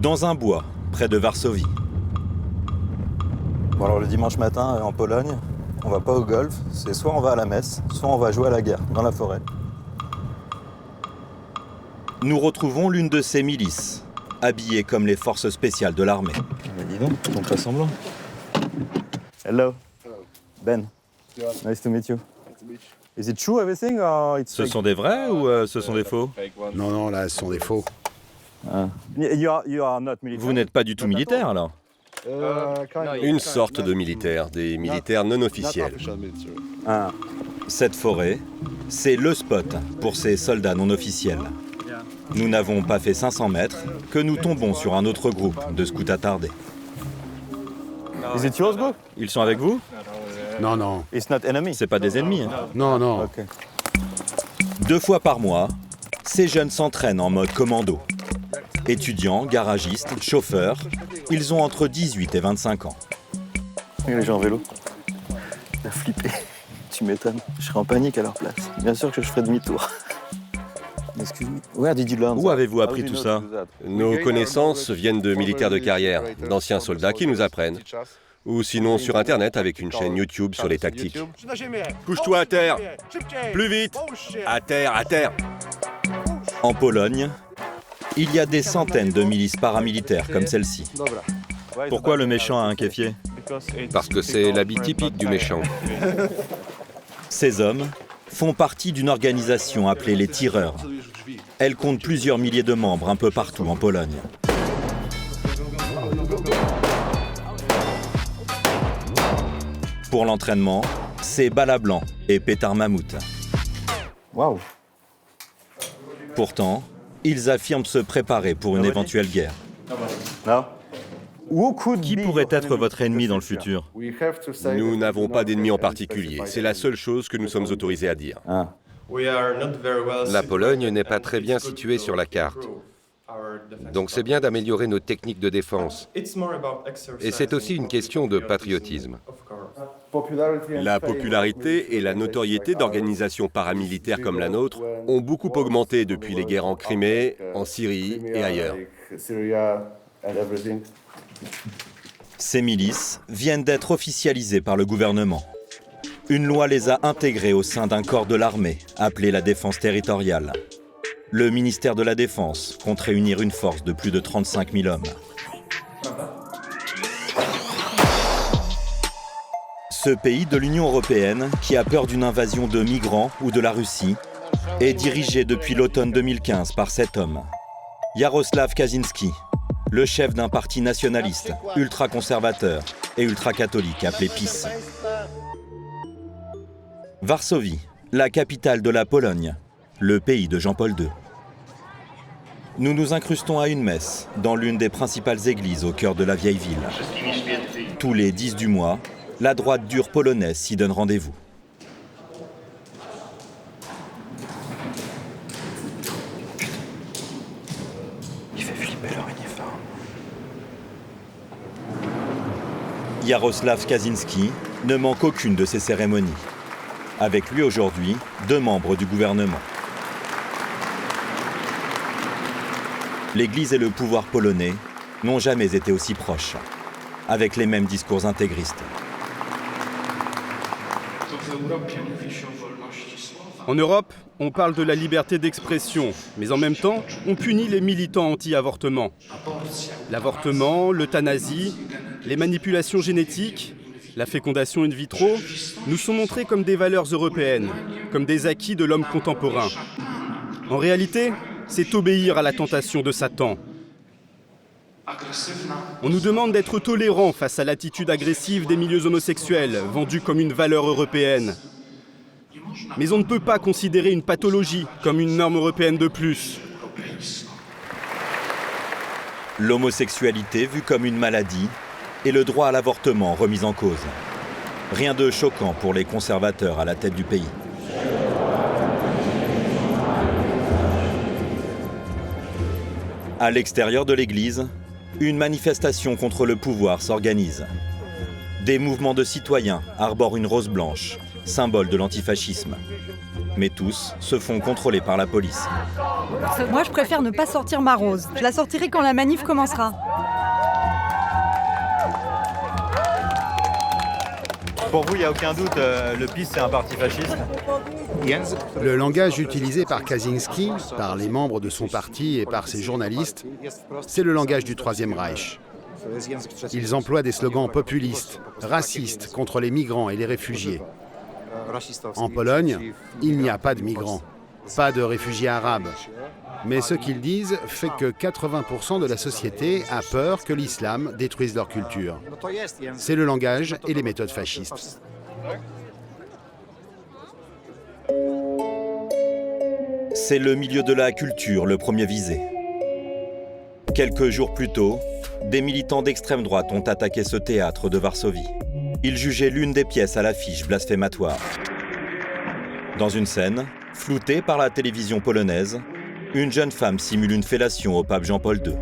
Dans un bois, près de Varsovie. Bon alors le dimanche matin, en Pologne, on va pas au golf, c'est soit on va à la messe, soit on va jouer à la guerre, dans la forêt. Nous retrouvons l'une de ces milices, habillée comme les forces spéciales de l'armée. Mais dis donc, ils font pas semblant. Hello. Ben. Nice to meet you. Is it true everything or it's Ce fake? sont des vrais ou ce sont des faux? Non, non, là, ce sont des faux. You are not military. Vous n'êtes pas du tout militaire alors? Une sorte de militaire, des militaires non officiels. Ah. Cette forêt, c'est le spot pour ces soldats non officiels. Nous n'avons pas fait 500 mètres que nous tombons sur un autre groupe de scouts attardés. Is it yours, group? Ils sont avec vous? Non, non, It's not enemy. C'est pas des ennemis. Hein. non, non. Ok. 2 fois par mois, ces jeunes s'entraînent en mode commando. Étudiants, garagistes, chauffeurs, ils ont entre 18 et 25 ans. Les gens en vélo. Il a flippé. Tu m'étonnes. Je serais en panique à leur place. Bien sûr que je ferais demi-tour. Excuse-moi. Where did you learn Où that? avez-vous appris How do tout you ça? know to do that? Nos connaissances viennent de militaires de carrière, d'anciens soldats qui nous apprennent. Ou sinon sur Internet avec une chaîne YouTube sur les tactiques. Couche-toi à terre! Plus vite! À terre, à terre! En Pologne, il y a des centaines de milices paramilitaires comme celle-ci. Pourquoi le méchant a un kéfier? Parce que c'est l'habit typique du méchant. Ces hommes font partie d'une organisation appelée les Tireurs. Elle compte plusieurs milliers de membres un peu partout en Pologne. Pour l'entraînement, c'est bala blanc et pétard mammouth. Waouh. Pourtant, ils affirment se préparer pour une éventuelle guerre. Non. Who could Qui be pourrait your être enemy votre in ennemi the dans le future? futur? Nous n'avons pas d'ennemis en particulier. C'est la seule chose que nous sommes autorisés à dire. Ah. La Pologne n'est pas très bien située sur la carte. Donc c'est bien d'améliorer nos techniques de défense. Et c'est aussi une question de patriotisme. La popularité et la notoriété d'organisations paramilitaires comme la nôtre ont beaucoup augmenté depuis les guerres en Crimée, en Syrie et ailleurs. Ces milices viennent d'être officialisées par le gouvernement. Une loi les a intégrées au sein d'un corps de l'armée, appelé la défense territoriale. Le ministère de la Défense compte réunir une force de plus de 35 000 hommes. Ce pays de l'Union européenne, qui a peur d'une invasion de migrants ou de la Russie, est dirigé depuis l'automne 2015 par cet homme, Jarosław Kaczyński, le chef d'un parti nationaliste, ultra-conservateur et ultra-catholique appelé PiS. Varsovie, la capitale de la Pologne, le pays de Jean-Paul II. Nous nous incrustons à une messe dans l'une des principales églises au cœur de la vieille ville. Tous les 10 du mois, la droite dure polonaise s'y donne rendez-vous. Il fait flipper leur uniforme. Jarosław Kaczyński ne manque aucune de ces cérémonies. Avec lui aujourd'hui, 2 membres du gouvernement. L'Église et le pouvoir polonais n'ont jamais été aussi proches, avec les mêmes discours intégristes. En Europe, on parle de la liberté d'expression, mais en même temps, on punit les militants anti-avortement. L'avortement, l'euthanasie, les manipulations génétiques, la fécondation in vitro, nous sont montrés comme des valeurs européennes, comme des acquis de l'homme contemporain. En réalité, c'est obéir à la tentation de Satan. On nous demande d'être tolérants face à l'attitude agressive des milieux homosexuels, vendue comme une valeur européenne. Mais on ne peut pas considérer une pathologie comme une norme européenne de plus. L'homosexualité vue comme une maladie et le droit à l'avortement remis en cause. Rien de choquant pour les conservateurs à la tête du pays. À l'extérieur de l'église, une manifestation contre le pouvoir s'organise. Des mouvements de citoyens arborent une rose blanche, symbole de l'antifascisme. Mais tous se font contrôler par la police. Moi, je préfère ne pas sortir ma rose. Je la sortirai quand la manif commencera. Pour vous, il n'y a aucun doute, le PiS, c'est un parti fasciste. Le langage utilisé par Kaczynski, par les membres de son parti et par ses journalistes, c'est le langage du Troisième Reich. Ils emploient des slogans populistes, racistes contre les migrants et les réfugiés. En Pologne, il n'y a pas de migrants, pas de réfugiés arabes. Mais ce qu'ils disent fait que 80% de la société a peur que l'islam détruise leur culture. C'est le langage et les méthodes fascistes. C'est le milieu de la culture le premier visé. Quelques jours plus tôt, des militants d'extrême droite ont attaqué ce théâtre de Varsovie. Ils jugeaient l'une des pièces à l'affiche blasphématoire. Dans une scène, floutée par la télévision polonaise, une jeune femme simule une fellation au pape Jean-Paul II.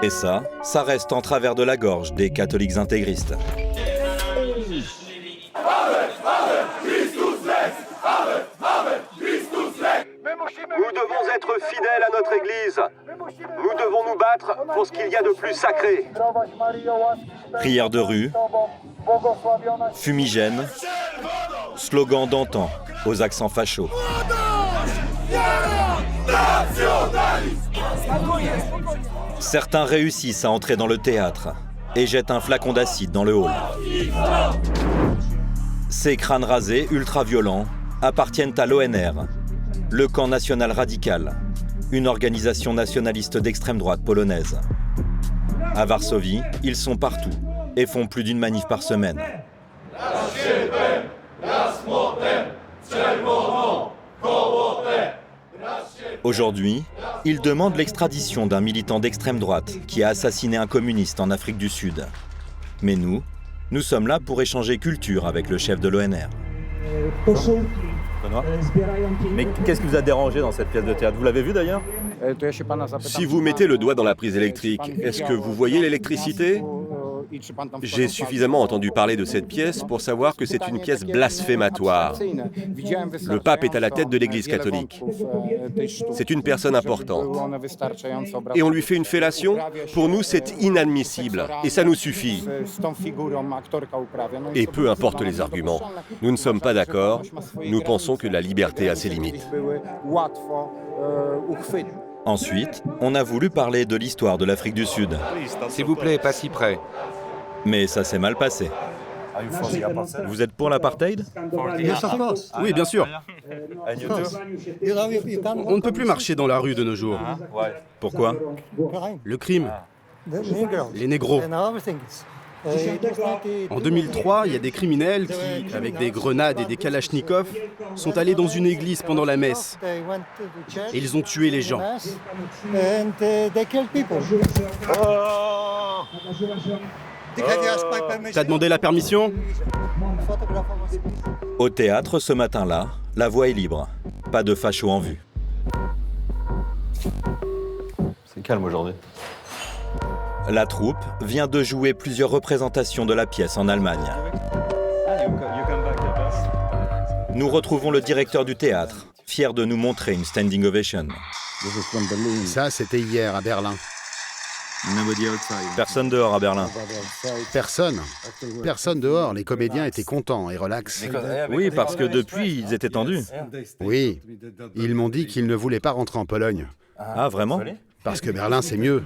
Et ça reste en travers de la gorge des catholiques intégristes. Nous devons être fidèles à notre Église. Nous devons nous battre pour ce qu'il y a de plus sacré. Prières de rue, fumigènes, slogans d'antan aux accents fachos. Certains réussissent à entrer dans le théâtre et jettent un flacon d'acide dans le hall. Ces crânes rasés ultra-violents appartiennent à l'ONR, le camp national radical, une organisation nationaliste d'extrême droite polonaise. À Varsovie, ils sont partout et font plus d'une manif par semaine. Aujourd'hui, ils demandent l'extradition d'un militant d'extrême droite qui a assassiné un communiste en Afrique du Sud. Mais nous sommes là pour échanger culture avec le chef de l'ONR. Benoît. Mais qu'est-ce qui vous a dérangé dans cette pièce de théâtre? Vous l'avez vu d'ailleurs? Si vous mettez le doigt dans la prise électrique, est-ce que vous voyez l'électricité? J'ai suffisamment entendu parler de cette pièce pour savoir que c'est une pièce blasphématoire. Le pape est à la tête de l'Église catholique. C'est une personne importante. Et on lui fait une fellation? Pour nous, c'est inadmissible. Et ça nous suffit. Et peu importe les arguments, nous ne sommes pas d'accord. Nous pensons que la liberté a ses limites. Ensuite, on a voulu parler de l'histoire de l'Afrique du Sud. S'il vous plaît, pas si près. Mais ça s'est mal passé. Vous êtes pour l'apartheid? Oui, bien sûr. On ne peut plus marcher dans la rue de nos jours. Pourquoi? Le crime, les négros. En 2003, il y a des criminels qui, avec des grenades et des kalachnikovs, sont allés dans une église pendant la messe. Et ils ont tué les gens. T'as demandé la permission? Au théâtre, ce matin-là, la voie est libre. Pas de fachos en vue. C'est calme aujourd'hui. La troupe vient de jouer plusieurs représentations de la pièce en Allemagne. Nous retrouvons le directeur du théâtre, fier de nous montrer une standing ovation. Ça, c'était hier à Berlin. Personne dehors à Berlin. Personne. Personne dehors. Les comédiens étaient contents et relax. Oui, parce que depuis, ils étaient tendus. Oui. Ils m'ont dit qu'ils ne voulaient pas rentrer en Pologne. Ah, vraiment? Parce que Berlin, c'est mieux.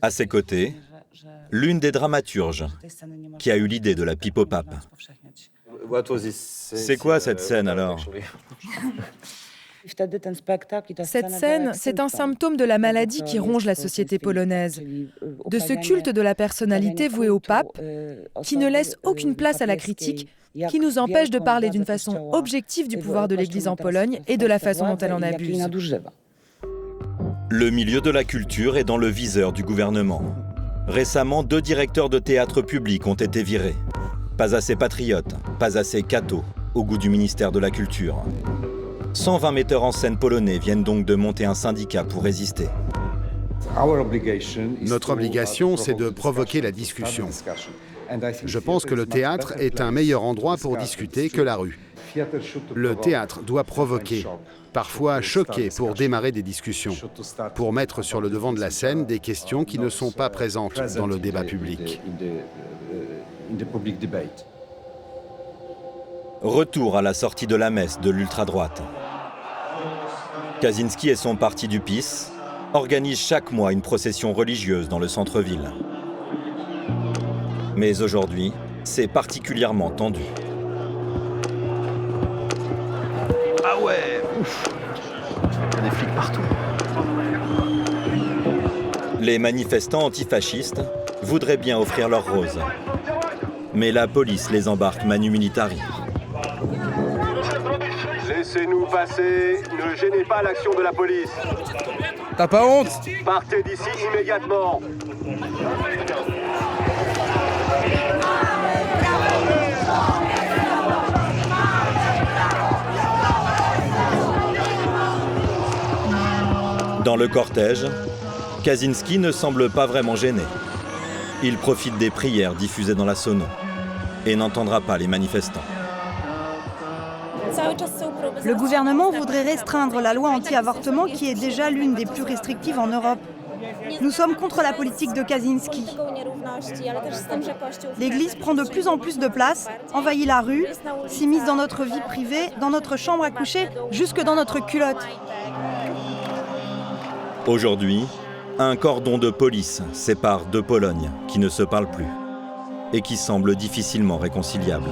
À ses côtés, l'une des dramaturges qui a eu l'idée de la pipe au pape. C'est quoi cette scène alors? Cette scène, c'est un symptôme de la maladie qui ronge la société polonaise, de ce culte de la personnalité voué au pape, qui ne laisse aucune place à la critique, qui nous empêche de parler d'une façon objective du pouvoir de l'Église en Pologne et de la façon dont elle en abuse. Le milieu de la culture est dans le viseur du gouvernement. Récemment, 2 directeurs de théâtre public ont été virés. Pas assez patriotes, pas assez cathos, au goût du ministère de la Culture. 120 metteurs en scène polonais viennent donc de monter un syndicat pour résister. Notre obligation, c'est de provoquer la discussion. Je pense que le théâtre est un meilleur endroit pour discuter que la rue. Le théâtre doit provoquer, parfois choquer pour démarrer des discussions, pour mettre sur le devant de la scène des questions qui ne sont pas présentes dans le débat public. Retour à la sortie de la messe de l'ultra-droite. Kaczynski et son parti du PiS organisent chaque mois une procession religieuse dans le centre-ville. Mais aujourd'hui, c'est particulièrement tendu. Ah ouais, ouf. Il y a des flics partout. Les manifestants antifascistes voudraient bien offrir leur rose. Mais la police les embarque manu militari. Laissez-nous passer, ne gênez pas l'action de la police. T'as pas honte? Partez d'ici immédiatement. Dans le cortège, Kaczynski ne semble pas vraiment gêné. Il profite des prières diffusées dans la sono et n'entendra pas les manifestants. Le gouvernement voudrait restreindre la loi anti-avortement qui est déjà l'une des plus restrictives en Europe. Nous sommes contre la politique de Kaczynski. L'Église prend de plus en plus de place, envahit la rue, s'immisce dans notre vie privée, dans notre chambre à coucher, jusque dans notre culotte. Aujourd'hui, un cordon de police sépare deux Polognes qui ne se parlent plus et qui semblent difficilement réconciliables.